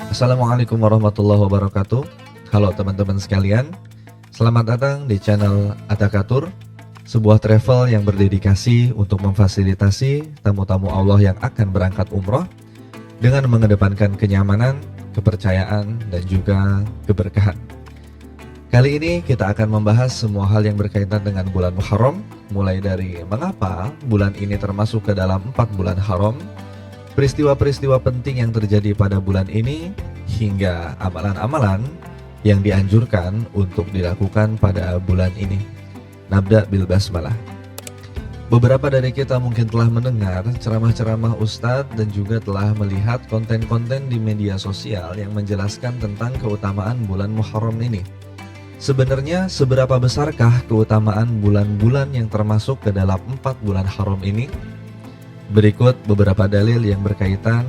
Assalamualaikum warahmatullahi wabarakatuh. Halo teman-teman sekalian, selamat datang di channel Atakatur, sebuah travel yang berdedikasi untuk memfasilitasi tamu-tamu Allah yang akan berangkat umroh dengan mengedepankan kenyamanan, kepercayaan, dan juga keberkahan. Kali ini kita akan membahas semua hal yang berkaitan dengan bulan Muharram, mulai dari mengapa bulan ini termasuk ke dalam 4 bulan haram, peristiwa-peristiwa penting yang terjadi pada bulan ini, hingga amalan-amalan yang dianjurkan untuk dilakukan pada bulan ini. Nabda bil basmalah. Beberapa dari kita mungkin telah mendengar ceramah-ceramah Ustadz dan juga telah melihat konten-konten di media sosial yang menjelaskan tentang keutamaan bulan Muharram ini. Sebenarnya seberapa besarkah keutamaan bulan-bulan yang termasuk ke dalam 4 bulan haram ini? Berikut beberapa dalil yang berkaitan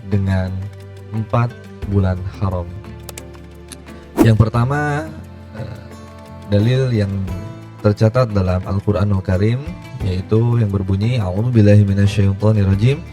dengan 4 bulan haram. Yang pertama, dalil yang tercatat dalam Al-Quranul Karim, yaitu yang berbunyi A'udzubillahi minasyaitonirrajim.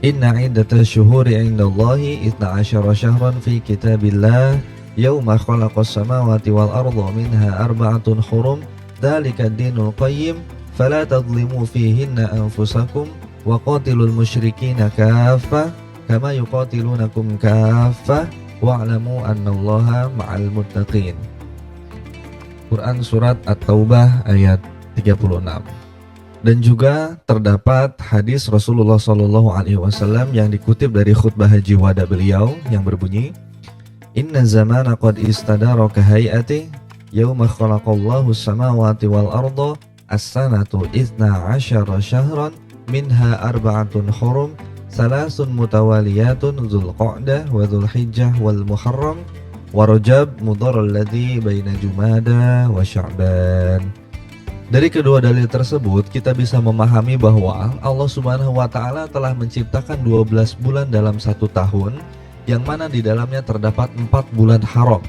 Inna iddatash syuhuri 'indallahi 12 syahran fi kitabillah yauma khalaqas samawati wal arda minha arba'atun hurum dzalika ad-dinul qayyim fala tadhlimu fihinna anfusakum wa qatilul musyrikina kaffah kama yuqatilunakum kaffah wa'lamu annallaha ma'al muttaqin. Quran surat At-Taubah ayat 36. Dan juga terdapat hadis Rasulullah SAW yang dikutip dari khutbah haji wada beliau yang berbunyi, Inna zamana qad istadara kahayati yawma khalaqallahu samawati wal arda as-sanatu 12 syahran minha arba'atun hurum salasun mutawaliyatun dzulqa'dah wa dzulhijjah wal muharram wa rajab mudhar alladhi baina jumada wa sya'ban. Dari kedua dalil tersebut kita bisa memahami bahwa Allah Subhanahu wa taala telah menciptakan 12 bulan dalam satu tahun, yang mana di dalamnya terdapat 4 bulan haram.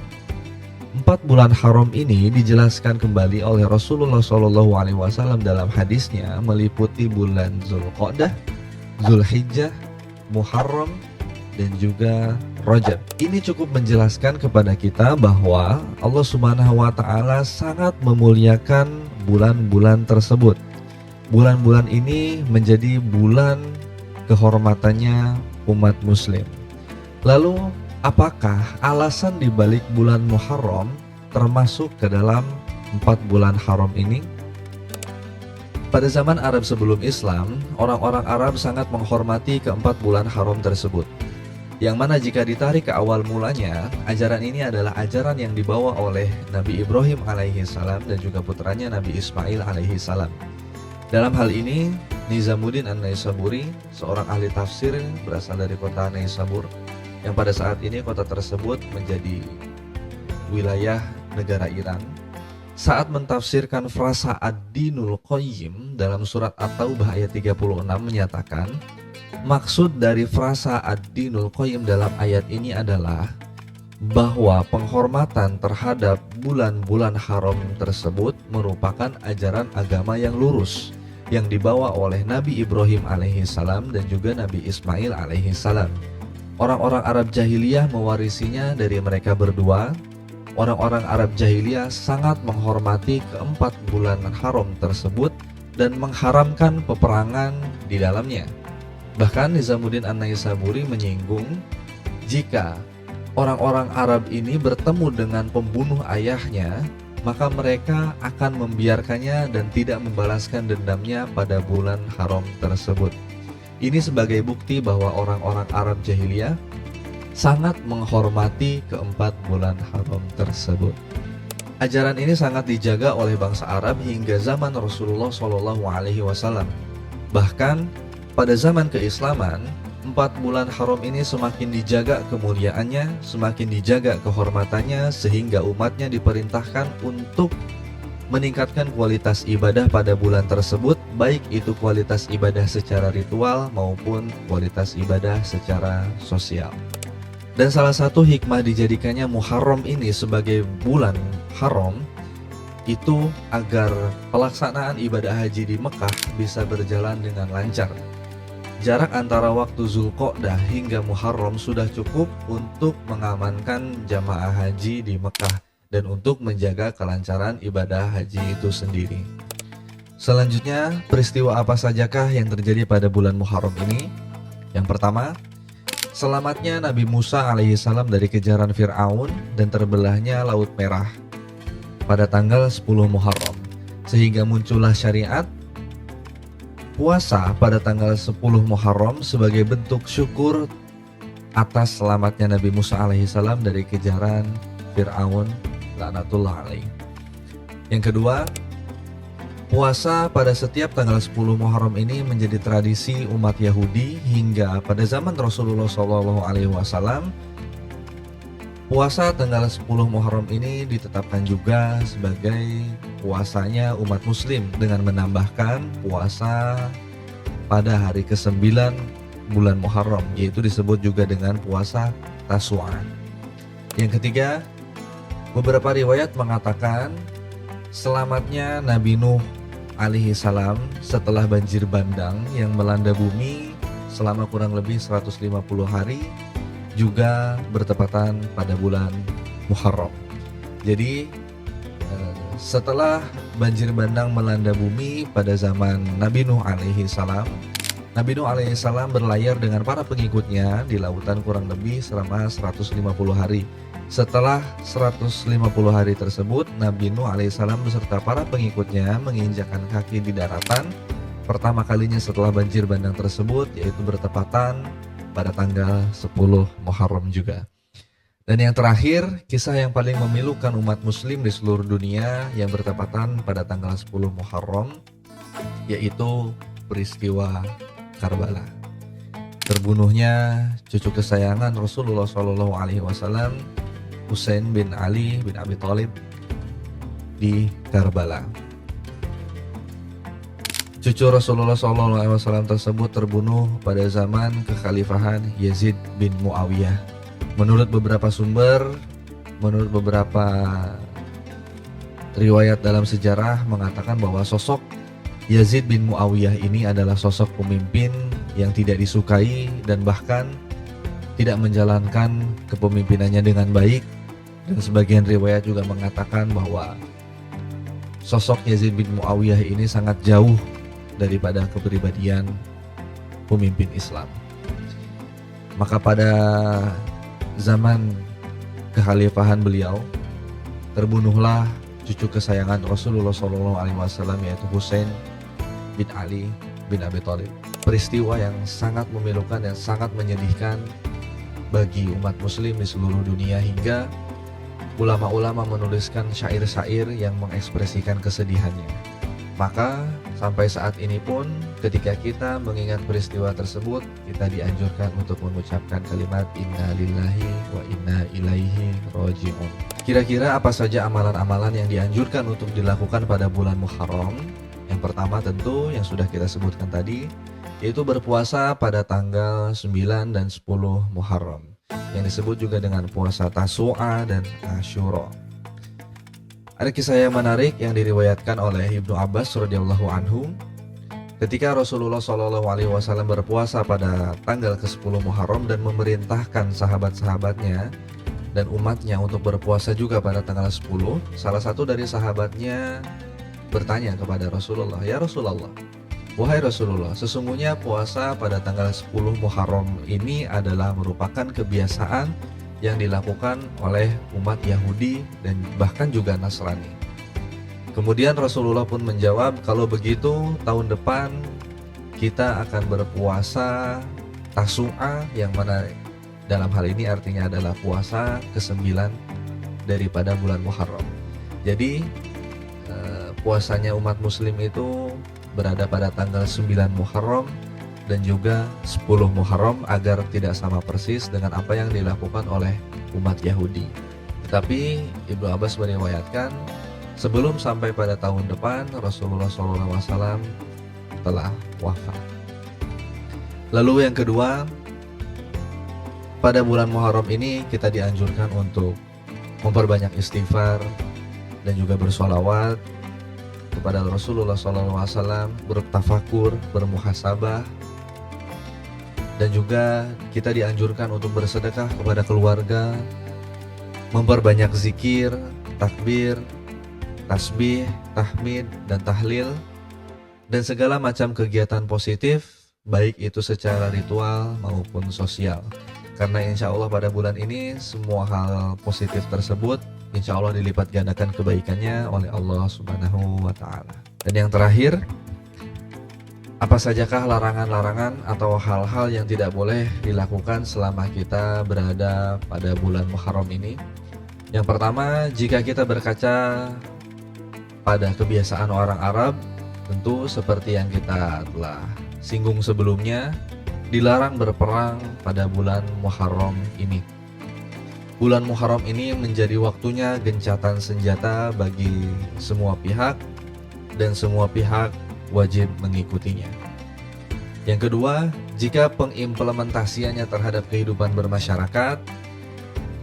4 bulan haram ini dijelaskan kembali oleh Rasulullah SAW dalam hadisnya, meliputi bulan Dzulqa'dah, Dzulhijjah, Muharram, dan juga Rajab. Ini cukup menjelaskan kepada kita bahwa Allah Subhanahu wa taala sangat memuliakan bulan-bulan tersebut. Bulan-bulan ini menjadi bulan kehormatannya umat muslim. Lalu, apakah alasan dibalik bulan Muharram termasuk ke dalam 4 bulan haram ini? Pada zaman Arab sebelum Islam, orang-orang Arab sangat menghormati keempat bulan haram tersebut. Yang mana jika ditarik ke awal mulanya, ajaran ini adalah ajaran yang dibawa oleh Nabi Ibrahim alaihi salam dan juga putranya Nabi Ismail alaihi salam. Dalam hal ini, Nizamuddin An-Naisaburi, seorang ahli tafsir berasal dari kota Naisabur, yang pada saat ini kota tersebut menjadi wilayah negara Iran, saat mentafsirkan frasa Ad-Dinul Qayyim dalam surat At-Taubah ayat 36 menyatakan, maksud dari frasa Ad-Dinul Qayyim dalam ayat ini adalah bahwa penghormatan terhadap bulan-bulan haram tersebut merupakan ajaran agama yang lurus yang dibawa oleh Nabi Ibrahim alaihi salam dan juga Nabi Ismail alaihi salam. Orang-orang Arab jahiliyah mewarisinya dari mereka berdua. Orang-orang Arab jahiliyah sangat menghormati keempat bulan haram tersebut dan mengharamkan peperangan di dalamnya. Bahkan Nizamuddin An-Naisaburi menyinggung, jika orang-orang Arab ini bertemu dengan pembunuh ayahnya, maka mereka akan membiarkannya dan tidak membalaskan dendamnya pada bulan haram tersebut. Ini sebagai bukti bahwa orang-orang Arab jahiliyah sangat menghormati keempat bulan haram tersebut. Ajaran ini sangat dijaga oleh bangsa Arab hingga zaman Rasulullah SAW. Bahkan pada zaman keislaman, 4 bulan haram ini semakin dijaga kemuliaannya, semakin dijaga kehormatannya, sehingga umatnya diperintahkan untuk meningkatkan kualitas ibadah pada bulan tersebut, baik itu kualitas ibadah secara ritual maupun kualitas ibadah secara sosial. Dan salah satu hikmah dijadikannya Muharram ini sebagai bulan haram itu agar pelaksanaan ibadah haji di Mekah bisa berjalan dengan lancar. Jarak antara waktu Zulqa'dah hingga Muharram sudah cukup untuk mengamankan jamaah haji di Mekah dan untuk menjaga kelancaran ibadah haji itu sendiri. Selanjutnya, peristiwa apa sajakah yang terjadi pada bulan Muharram ini? Yang pertama, selamatnya Nabi Musa alaihissalam dari kejaran Fir'aun dan terbelahnya Laut Merah pada tanggal 10 Muharram, sehingga muncullah syariat puasa pada tanggal 10 Muharram sebagai bentuk syukur atas selamatnya Nabi Musa alaihissalam dari kejaran Fir'aun laknatullah alaih. Yang kedua, puasa pada setiap tanggal 10 Muharram ini menjadi tradisi umat Yahudi hingga pada zaman Rasulullah SAW. Puasa tanggal 10 Muharram ini ditetapkan juga sebagai puasanya umat muslim dengan menambahkan puasa pada hari ke-9 bulan Muharram, yaitu disebut juga dengan puasa Tasu'a. Yang ketiga, beberapa riwayat mengatakan selamatnya Nabi Nuh alaihi salam setelah banjir bandang yang melanda bumi selama kurang lebih 150 hari juga bertepatan pada bulan Muharram. Jadi setelah banjir bandang melanda bumi pada zaman Nabi Nuh alaihi salam, Nabi Nuh alaihi salam berlayar dengan para pengikutnya di lautan kurang lebih selama 150 hari. Setelah 150 hari tersebut, Nabi Nuh alaihi salam beserta para pengikutnya menginjakkan kaki di daratan pertama kalinya setelah banjir bandang tersebut, yaitu bertepatan pada tanggal 10 Muharram juga. Dan yang terakhir, kisah yang paling memilukan umat muslim di seluruh dunia yang bertepatan pada tanggal 10 Muharram, yaitu peristiwa Karbala. Terbunuhnya cucu kesayangan Rasulullah SAW, Husain bin Ali bin Abi Thalib di Karbala. Cucu Rasulullah SAW tersebut terbunuh pada zaman kekhalifahan Yazid bin Muawiyah. Menurut beberapa sumber, menurut beberapa riwayat dalam sejarah mengatakan bahwa sosok Yazid bin Muawiyah ini adalah sosok pemimpin yang tidak disukai dan bahkan tidak menjalankan kepemimpinannya dengan baik. Dan sebagian riwayat juga mengatakan bahwa sosok Yazid bin Muawiyah ini sangat jauh daripada kepribadian pemimpin Islam. Maka pada zaman kekhalifahan beliau terbunuhlah cucu kesayangan Rasulullah SAW, yaitu Husain bin Ali bin Abi Thalib. Peristiwa yang sangat memilukan dan sangat menyedihkan bagi umat muslim di seluruh dunia, hingga ulama-ulama menuliskan syair-syair yang mengekspresikan kesedihannya. Maka sampai saat ini pun ketika kita mengingat peristiwa tersebut, kita dianjurkan untuk mengucapkan kalimat inna lillahi wa inna ilaihi raji'un. Kira-kira apa saja amalan-amalan yang dianjurkan untuk dilakukan pada bulan Muharram? Yang pertama tentu yang sudah kita sebutkan tadi, yaitu berpuasa pada tanggal 9 dan 10 Muharram, yang disebut juga dengan puasa Tasu'a dan Asyura. Ada kisah yang menarik yang diriwayatkan oleh Ibnu Abbas radhiyallahu anhu. Ketika Rasulullah SAW berpuasa pada tanggal ke-10 Muharram dan memerintahkan sahabat-sahabatnya dan umatnya untuk berpuasa juga pada tanggal 10, salah satu dari sahabatnya bertanya kepada Rasulullah, "Ya Rasulullah, wahai Rasulullah, sesungguhnya puasa pada tanggal 10 Muharram ini adalah merupakan kebiasaan yang dilakukan oleh umat Yahudi dan bahkan juga Nasrani." Kemudian Rasulullah pun menjawab, "Kalau begitu tahun depan kita akan berpuasa Tasu'a, yang mana dalam hal ini artinya adalah puasa ke-9 daripada bulan Muharram." Jadi puasanya umat muslim itu berada pada tanggal 9 Muharram dan juga 10 Muharram agar tidak sama persis dengan apa yang dilakukan oleh umat Yahudi. Tetapi Ibnu Abbas meriwayatkan sebelum sampai pada tahun depan Rasulullah SAW telah wafat. Lalu yang kedua, pada bulan Muharram ini kita dianjurkan untuk memperbanyak istighfar dan juga bersholawat kepada Rasulullah SAW, bertafakur, bermuhasabah, dan juga kita dianjurkan untuk bersedekah kepada keluarga, memperbanyak zikir, takbir, tasbih, tahmid, dan tahlil, dan segala macam kegiatan positif, baik itu secara ritual maupun sosial. Karena insya Allah pada bulan ini semua hal positif tersebut insya Allah dilipat gandakan kebaikannya oleh Allah Subhanahu wa Ta'ala. Dan yang terakhir, apa sajakah larangan-larangan atau hal-hal yang tidak boleh dilakukan selama kita berada pada bulan Muharram ini? Yang pertama, jika kita berkaca pada kebiasaan orang Arab, tentu seperti yang kita telah singgung sebelumnya, dilarang berperang pada bulan Muharram ini. Bulan Muharram ini menjadi waktunya gencatan senjata bagi semua pihak, dan semua pihak wajib mengikutinya. Yang kedua, jika pengimplementasiannya terhadap kehidupan bermasyarakat,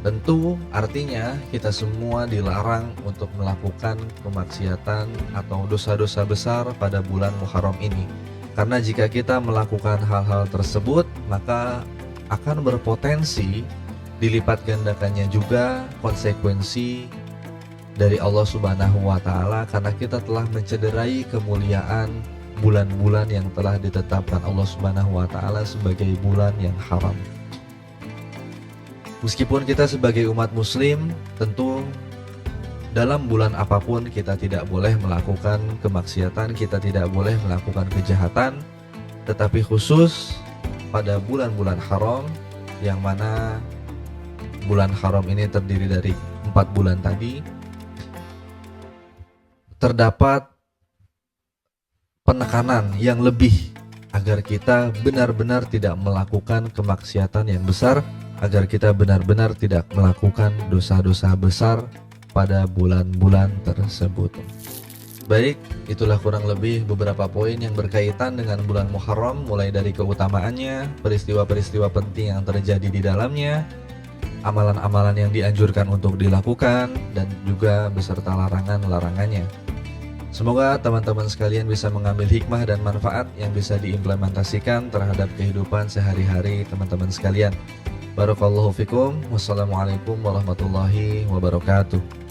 tentu artinya kita semua dilarang untuk melakukan kemaksiatan atau dosa-dosa besar pada bulan Muharram ini. Karena jika kita melakukan hal-hal tersebut, maka akan berpotensi dilipat gandakannya juga konsekuensi dari Allah Subhanahu wa Ta'ala, karena kita telah mencederai kemuliaan bulan-bulan yang telah ditetapkan Allah Subhanahu wa Ta'ala sebagai bulan yang haram. Meskipun kita sebagai umat muslim, tentu dalam bulan apapun kita tidak boleh melakukan kemaksiatan, kita tidak boleh melakukan kejahatan, tetapi khusus pada bulan-bulan haram, yang mana bulan haram ini terdiri dari 4 bulan tadi, terdapat penekanan yang lebih agar kita benar-benar tidak melakukan kemaksiatan yang besar, agar kita benar-benar tidak melakukan dosa-dosa besar pada bulan-bulan tersebut. Baik, itulah kurang lebih beberapa poin yang berkaitan dengan bulan Muharram, mulai dari keutamaannya, peristiwa-peristiwa penting yang terjadi di dalamnya, amalan-amalan yang dianjurkan untuk dilakukan, dan juga beserta larangan-larangannya. Semoga teman-teman sekalian bisa mengambil hikmah dan manfaat yang bisa diimplementasikan terhadap kehidupan sehari-hari teman-teman sekalian. Barakallahu fikum. Wassalamualaikum warahmatullahi wabarakatuh.